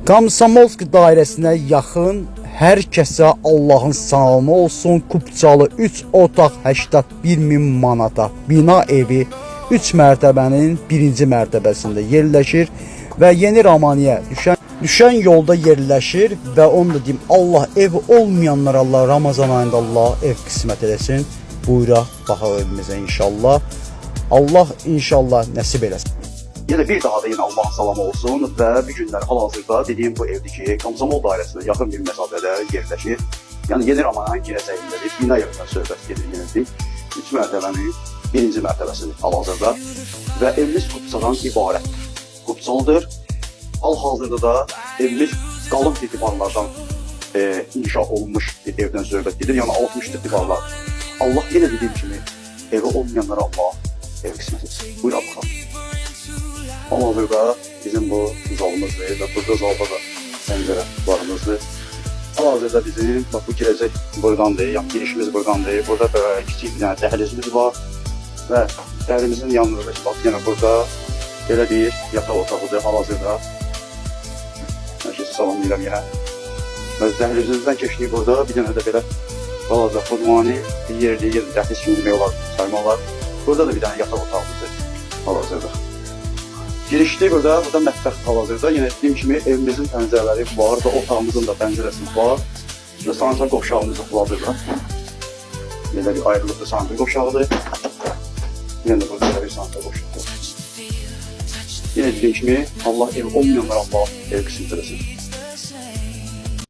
Komsomolsk dairəsinə yaxın hər kəsə Allahın salamı olsun. Kupçalı 3 otaq 81.000 manata bina evi 3 mərtəbənin 1-ci mərtəbəsində yerləşir və Yeni Romaniya düşən yolda yerləşir və onu da deyim, Allah evi olmayanlara Allah Ramazan ayında Allah ev qismət eləsin. Buyuraq baxaq evimizə inşallah. Allah inşallah nəsib eləsin. Yenə bir daha da yine Allah'ın salamı olsun və bir günlər hal-hazırda dediyim bu evdeki Komsomol dairəsinə yaxın bir məsafədə yerləşir. Yəni Yeni Romaniyanın girəcəyindədir. Bina evindən söhbət gedir yenə. 3 mərtəbənin 1-ci mərtəbəsidir hal-hazırda və evimiz kupçadan ibarət. Kupçalıdır. Hal-hazırda da evimiz qalın divarlardan inşa olunmuş bir evdən söhbət gedir. Yəni 60 divarlar. Allah yenə dediyim kimi evi olmayanlara Allah ev qismət etsin. Buyuraq baxalım. Hal-hazırda bizim bu zalımızdır və burada zalda da pəncərə varımızdır. Hal-hazırda bizim bak bu girəcək buradandır, yəni girişimiz buradandır. Burada da kiçik bir dəhlizimiz var və dəhlimizin yanında bak yenə burada belə bir yataq otağıdır hal-hazırda. Herkese salamlayıram yenə. Və dəhlizimizdən keçdik burada bir dənə də belə hal-hazırda xudmani bir yerli dəhliz kimi demək olar, sayma olar. Burada da bir dənə yataq otağımızdır hal-hazırda. Girişdə burada mətbəx hal-hazırda. Yenə dediyim kimi evimizin pəncərələri var və otağımızın da pəncərəsi var. Və sanitär qovşağımız hal-hazırda. Yenə bir ayrılıqlı sanitär qovşağıdır. Yenə də burada bir sanitär qovşağıdır. Yenə dediyim kimi Allah ev olmayanlar Allah ev qismət eləsin.